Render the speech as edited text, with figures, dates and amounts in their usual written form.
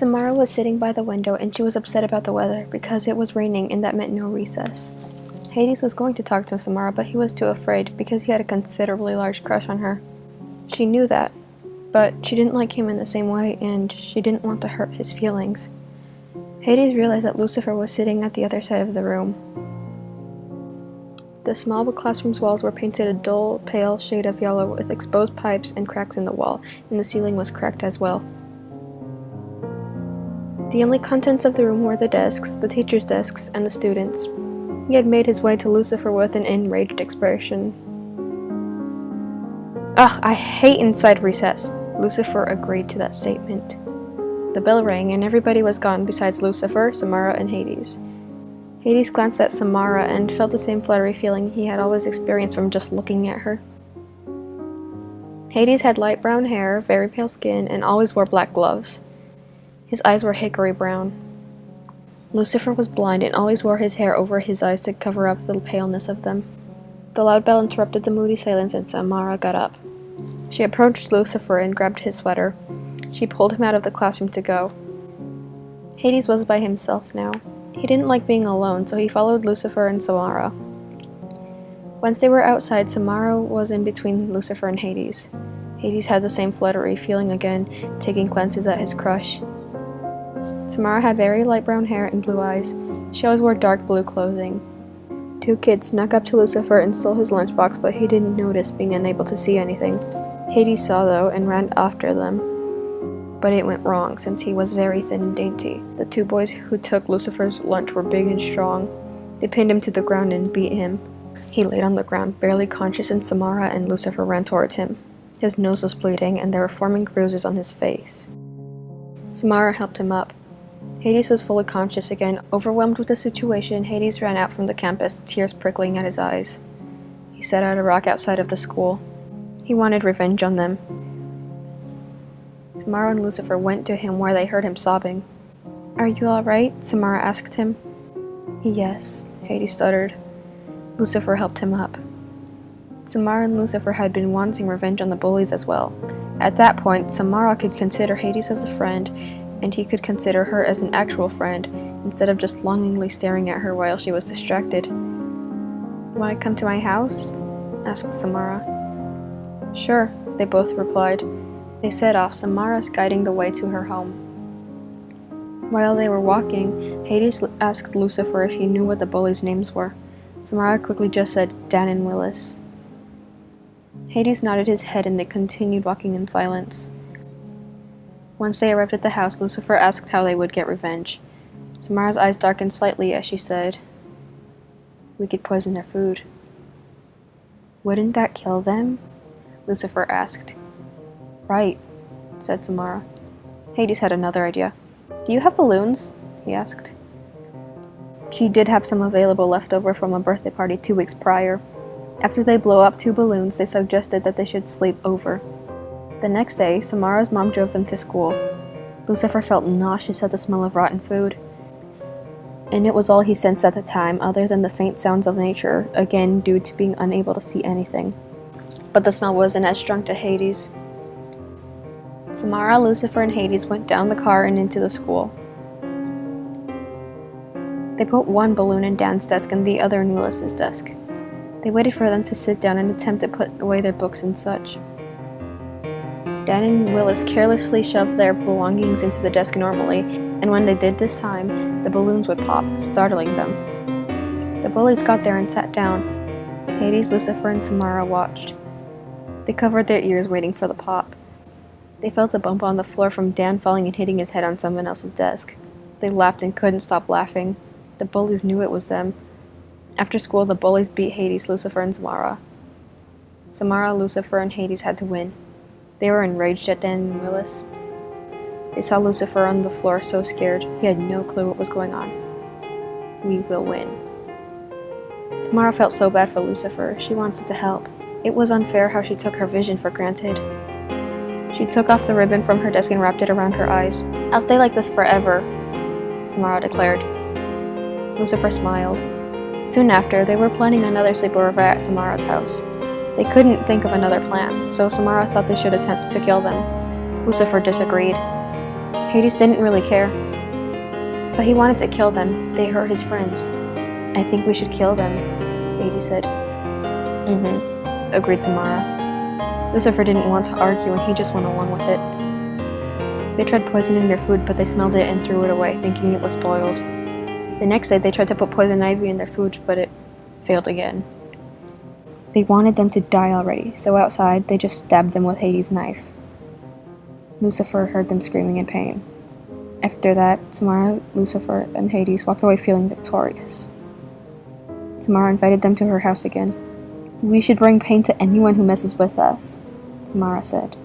Samara was sitting by the window and she was upset about the weather because it was raining and that meant no recess. Hades was going to talk to Samara, but he was too afraid because he had a considerably large crush on her. She knew that, but she didn't like him in the same way and she didn't want to hurt his feelings. Hades realized that Lucifer was sitting at the other side of the room. The small classroom's walls were painted a dull, pale shade of yellow with exposed pipes and cracks in the wall, and the ceiling was cracked as well. The only contents of the room were the desks, the teachers' desks, and the students. He had made his way to Lucifer with an enraged expression. "Ugh, I hate inside recess!" Lucifer agreed to that statement. The bell rang and everybody was gone besides Lucifer, Samara, and Hades. Hades glanced at Samara and felt the same fluttery feeling he had always experienced from just looking at her. Hades had light brown hair, very pale skin, and always wore black gloves. His eyes were hickory brown. Lucifer was blind and always wore his hair over his eyes to cover up the paleness of them. The loud bell interrupted the moody silence and Samara got up. She approached Lucifer and grabbed his sweater. She pulled him out of the classroom to go. Hades was by himself now. He didn't like being alone, so he followed Lucifer and Samara. Once they were outside, Samara was in between Lucifer and Hades. Hades had the same fluttery feeling again, taking glances at his crush. Samara had very light brown hair and blue eyes. She always wore dark blue clothing. Two kids snuck up to Lucifer and stole his lunchbox, but he didn't notice, being unable to see anything. Hades saw, though, and ran after them. But it went wrong, since he was very thin and dainty. The two boys who took Lucifer's lunch were big and strong. They pinned him to the ground and beat him. He laid on the ground, barely conscious, and Samara and Lucifer ran towards him. His nose was bleeding, and there were forming bruises on his face. Samara helped him up. Hades was fully conscious again. Overwhelmed with the situation, Hades ran out from the campus, tears prickling at his eyes. He sat at a rock outside of the school. He wanted revenge on them. Samara and Lucifer went to him where they heard him sobbing. "Are you all right?" Samara asked him. "Yes," Hades stuttered. Lucifer helped him up. Samara and Lucifer had been wanting revenge on the bullies as well. At that point, Samara could consider Hades as a friend, and he could consider her as an actual friend, instead of just longingly staring at her while she was distracted. "Want to come to my house?" asked Samara. "Sure," they both replied. They set off, Samara guiding the way to her home. While they were walking, Hades asked Lucifer if he knew what the bullies' names were. Samara quickly just said, "Dan and Willis." Hades nodded his head and they continued walking in silence. Once they arrived at the house, Lucifer asked how they would get revenge. Samara's eyes darkened slightly as she said, "We could poison their food." "Wouldn't that kill them?" Lucifer asked. "Right," said Samara. Hades had another idea. "Do you have balloons?" he asked. She did have some available left over from a birthday party 2 weeks prior. After they blew up 2 balloons, they suggested that they should sleep over. The next day, Samara's mom drove them to school. Lucifer felt nauseous at the smell of rotten food. And it was all he sensed at the time, other than the faint sounds of nature, again due to being unable to see anything. But the smell wasn't as strong to Hades. Samara, Lucifer, and Hades went down the car and into the school. They put one balloon in Dan's desk and the other in Willis's desk. They waited for them to sit down and attempt to put away their books and such. Dan and Willis carelessly shoved their belongings into the desk normally, and when they did this time, the balloons would pop, startling them. The bullies got there and sat down. Hades, Lucifer, and Samara watched. They covered their ears waiting for the pop. They felt a bump on the floor from Dan falling and hitting his head on someone else's desk. They laughed and couldn't stop laughing. The bullies knew it was them. After school, the bullies beat Hades, Lucifer, and Samara. Samara, Lucifer, and Hades had to win. They were enraged at Dan and Willis. They saw Lucifer on the floor so scared, he had no clue what was going on. "We will win." Samara felt so bad for Lucifer. She wanted to help. It was unfair how she took her vision for granted. She took off the ribbon from her desk and wrapped it around her eyes. "I'll stay like this forever," Samara declared. Lucifer smiled. Soon after, they were planning another sleepover at Samara's house. They couldn't think of another plan, so Samara thought they should attempt to kill them. Lucifer disagreed. Hades didn't really care, but he wanted to kill them. They hurt his friends. I think we should kill them, Hades said. Agreed Samara. Lucifer didn't want to argue and he just went along with it. They tried poisoning their food, but they smelled it and threw it away, thinking it was spoiled. The next day, they tried to put poison ivy in their food, but it failed again. They wanted them to die already, so outside, they just stabbed them with Hades' knife. Lucifer heard them screaming in pain. After that, Samara, Lucifer, and Hades walked away feeling victorious. Samara invited them to her house again. We should bring pain to anyone who messes with us, Samara said.